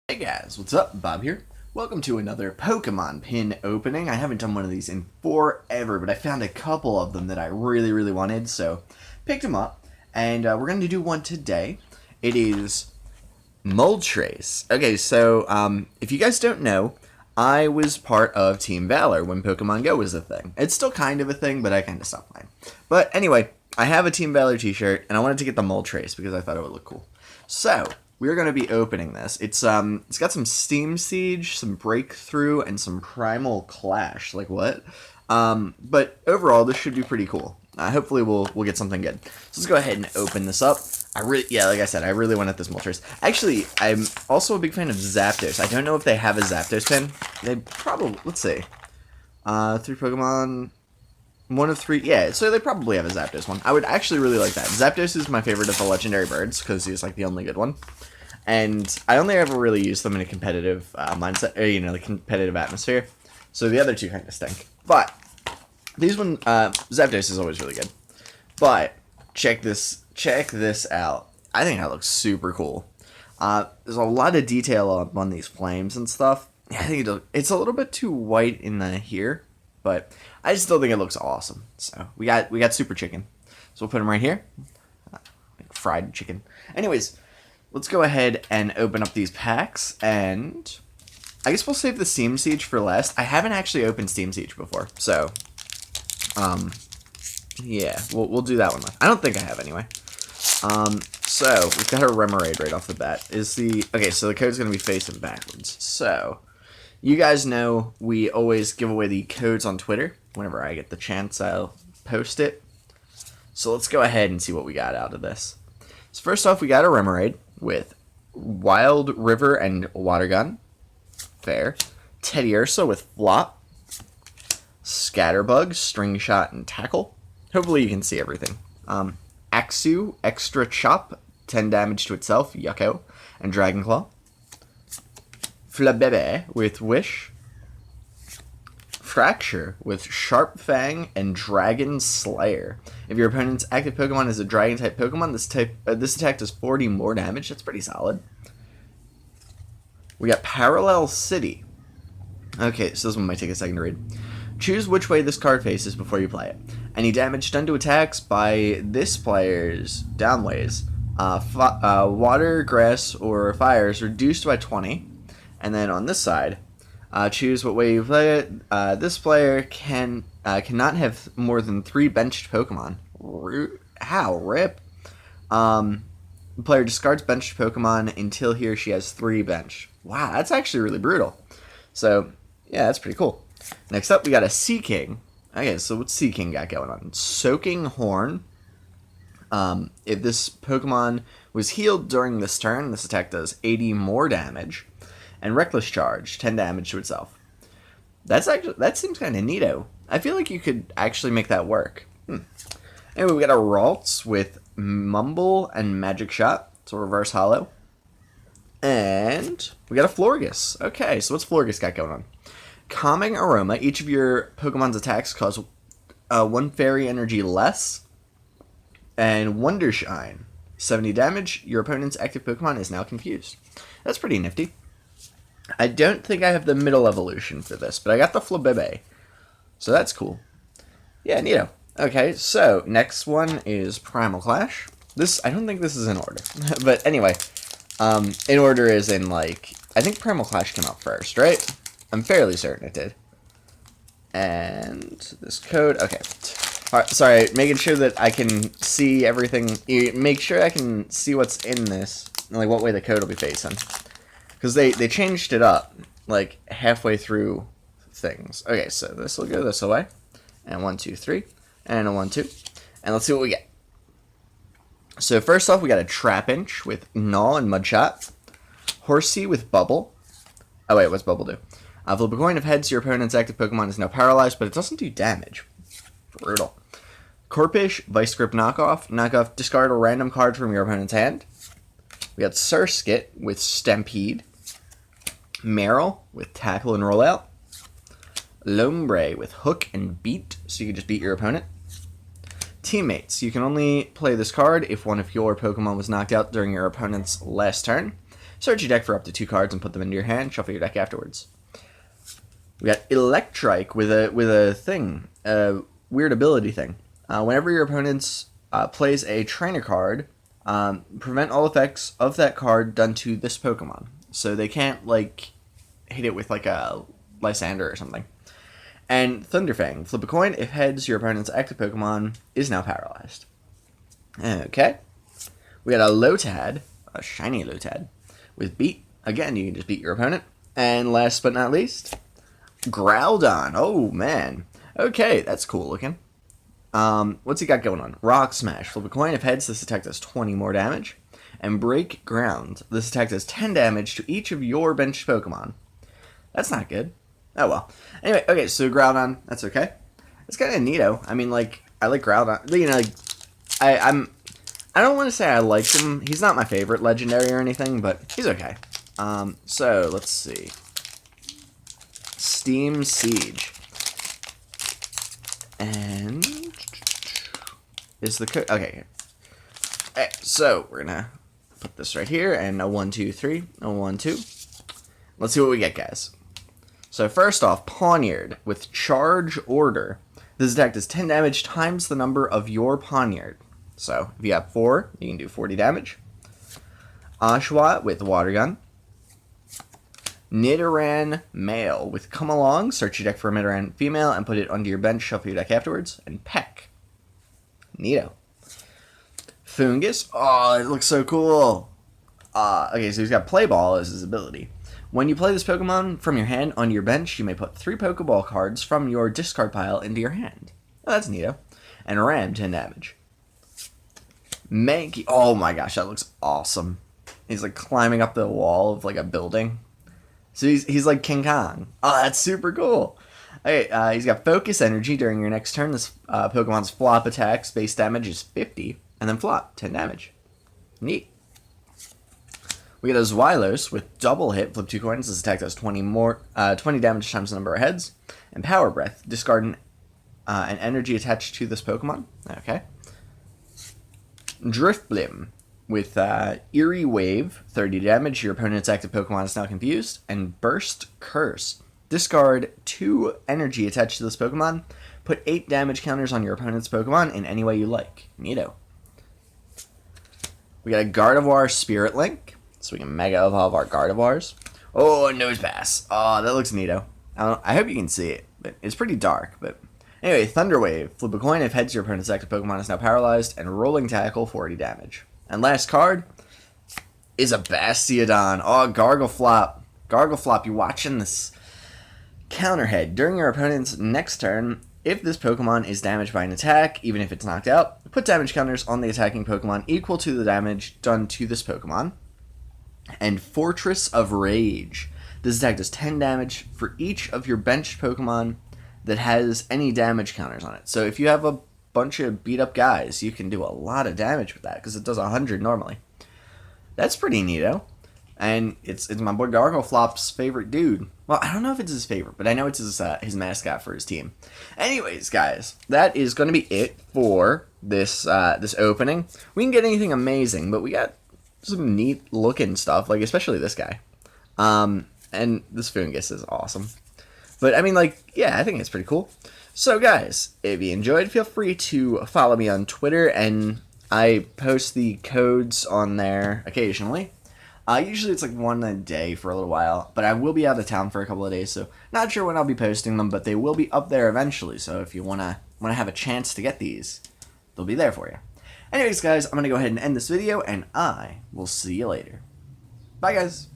Hey guys, what's up? Bob here. Welcome to another Pokemon pin opening. I haven't done one of these in forever, but I found a couple of them that I really wanted, so picked them up, and we're going to do one today. It is Moltres. Okay, so if you guys don't know, I was part of Team VALOR when Pokemon Go was a thing. It's still kind of a thing, but I kind of stopped playing. But anyway, I have a Team VALOR t-shirt, and I wanted to get the Moltres because I thought it would look cool. So, we're going to be opening this. It's got some Steam Siege, some Breakthrough, and some Primal Clash. Like, what? But overall, this should be pretty cool. Hopefully, we'll get something good. So let's go ahead and open this up. Like I said, I really wanted this Moltres. Actually, I'm also a big fan of Zapdos. I don't know if they have a Zapdos pin. They probably, let's see. 3 Pokemon, 1 of 3. Yeah, so they probably have a Zapdos one. I would actually really like that. Zapdos is my favorite of the legendary birds because he's like the only good one. And I only ever really use them in a competitive mindset, or, the competitive atmosphere. So the other two kind of stink. But these one, Zapdos is always really good. But check this out. I think that looks super cool. There's a lot of detail on these flames and stuff. I think it's a little bit too white in the here, but I still think it looks awesome. So we got Super Chicken. So we'll put him right here, like fried chicken. Anyways. Let's go ahead and open up these packs, and I guess we'll save the Steam Siege for last. I haven't actually opened Steam Siege before, so, yeah, we'll do that one. I don't think I have, anyway. So, we've got our Remoraid right off the bat. Okay, so the code's going to be facing backwards. So, you guys know we always give away the codes on Twitter. Whenever I get the chance, I'll post it. So, let's go ahead and see what we got out of this. So, first off, we got a Remoraid with Wild River and Water Gun. Fair. Teddiursa with Flop. Scatterbug, String Shot, and Tackle. Hopefully you can see everything. Axew, Extra Chop, 10 damage to itself, Yucko, and Dragon Claw. Flabebe with Wish. Fracture with Sharp Fang and Dragon Slayer. If your opponent's active Pokemon is a Dragon-type Pokemon, this attack does 40 more damage. That's pretty solid. We got Parallel City. Okay, so this one might take a second to read. Choose which way this card faces before you play it. Any damage done to attacks by this player's downways, water, grass, or fire is reduced by 20. And then on this side, choose what way you play it. This player cannot have more than 3 benched Pokemon. How? Rip. The player discards benched Pokemon until he or she has 3 bench. Wow, that's actually really brutal. So, yeah, that's pretty cool. Next up, we got a Seaking. Okay, so what's Seaking got going on? Soaking Horn. If this Pokemon was healed during this turn, this attack does 80 more damage. And Reckless Charge, 10 damage to itself. That seems kind of neato. I feel like you could actually make that work. Anyway, we got a Ralts with Mumble and Magic Shot. It's a reverse holo. And we got a Florges. Okay, so what's Florges got going on? Calming Aroma. Each of your Pokemon's attacks cause 1 fairy energy less. And Wondershine. 70 damage. Your opponent's active Pokemon is now confused. That's pretty nifty. I don't think I have the middle evolution for this, but I got the Flabebe. So that's cool. Yeah, neato. Okay, so next one is Primal Clash. I don't think this is in order. But anyway, in order is in, like, I think Primal Clash came out first, right? I'm fairly certain it did. And this code, okay. Alright, sorry, making sure that I can see everything. Make sure I can see what's in this, and like what way the code will be facing. Because they changed it up, like, halfway through things. Okay, so this will go this way. And 1, 2, 3. And a 1, 2. And let's see what we get. So first off, we got a Trapinch with Gnaw and Mudshot. Horsey with Bubble. Oh, wait, what's Bubble do? Flip a coin. If heads, your opponent's active Pokemon is now paralyzed, but it doesn't do damage. Brutal. Corpish, Vice Grip Knockoff. Discard a random card from your opponent's hand. We got Surskit with Stampede. Meryl with Tackle and Rollout. Lombre with Hook and Beat, so you can just beat your opponent. Teammates. You can only play this card if one of your Pokemon was knocked out during your opponent's last turn. Search your deck for up to 2 cards and put them into your hand. Shuffle your deck afterwards. We got Electrike with a thing, a weird ability thing. Whenever your opponent plays a trainer card, prevent all effects of that card done to this Pokemon. So they can't, like, hit it with, like, a Lysander or something. And Thunderfang. Flip a coin. If heads, your opponent's active Pokemon is now paralyzed. Okay. We got a Lotad, a shiny Lotad, with Beat. Again, you can just beat your opponent. And last but not least, Groudon. Oh, man. Okay, that's cool looking. What's he got going on? Rock Smash. Flip a coin. If heads, this attack does 20 more damage. And Break Ground. This attack does 10 damage to each of your benched Pokemon. That's not good. Oh, well. Anyway, okay, so Groudon, that's okay. It's kind of neato. I mean, like, I like Groudon. You know, like, I don't want to say I like him. He's not my favorite legendary or anything, but he's okay. So, let's see. Steam Siege. And is the code okay? Alright, so we're gonna put this right here and a 1, 2, 3, a 1, 2. Let's see what we get, guys. So first off, Pawniard with Charge Order. This attack does 10 damage times the number of your Pawniard. So if you have 4, you can do 40 damage. Oshawott with Water Gun. Nidoran Male with Come Along. Search your deck for a Nidoran Female and put it onto your bench. Shuffle your deck afterwards. And Peck. Neato. Fungus. Oh, it looks so cool. Okay, so he's got Play Ball as his ability. When you play this Pokemon from your hand onto your bench, you may put 3 Pokeball cards from your discard pile into your hand. Oh, that's neato. And Ram, 10 damage. Mankey. Oh my gosh, that looks awesome. He's like climbing up the wall of like a building. So he's like King Kong. Oh, that's super cool. Okay, he's got Focus Energy. During your next turn, this Pokemon's flop attacks base damage is 50, and then flop, 10 damage. Neat. We get a Xylos with Double Hit. Flip 2 coins. This attack does 20 damage times the number of heads. And Power Breath. Discard an energy attached to this Pokemon. Okay. Drifblim with Eerie Wave, 30 damage. Your opponent's active Pokemon is now confused. And Burst Curse. Discard 2 energy attached to this Pokemon. Put 8 damage counters on your opponent's Pokemon in any way you like. Neato. We got a Gardevoir Spirit Link. So we can Mega Evolve our Gardevoirs. Oh, Nose Pass. Oh, that looks neato. I hope you can see it, but it's pretty dark. But anyway, Thunder Wave. Flip a coin. If heads, your opponent's active Pokemon is now paralyzed. And Rolling Tackle, 40 damage. And last card is a Bastiodon. Oh, Gargleflop. Gargleflop, you watching this? Counterhead. During your opponent's next turn, if this Pokemon is damaged by an attack, even if it's knocked out, put damage counters on the attacking Pokemon equal to the damage done to this Pokemon. And Fortress of Rage. This attack does 10 damage for each of your benched Pokemon that has any damage counters on it. So if you have a bunch of beat up guys, you can do a lot of damage with that because it does 100 normally. That's pretty neato. And it's my boy Gargleflop's favorite dude. Well, I don't know if it's his favorite, but I know it's his mascot for his team. Anyways, guys, that is going to be it for this this opening. We can get anything amazing, but we got some neat looking stuff, like especially this guy. And this Fungus is awesome. But I mean, like, yeah, I think it's pretty cool. So guys, if you enjoyed, feel free to follow me on Twitter, and I post the codes on there occasionally. Usually it's like one a day for a little while, but I will be out of town for a couple of days, so not sure when I'll be posting them, but they will be up there eventually. So if you wanna have a chance to get these, they'll be there for you. Anyways, guys, I'm going to go ahead and end this video, and I will see you later. Bye, guys.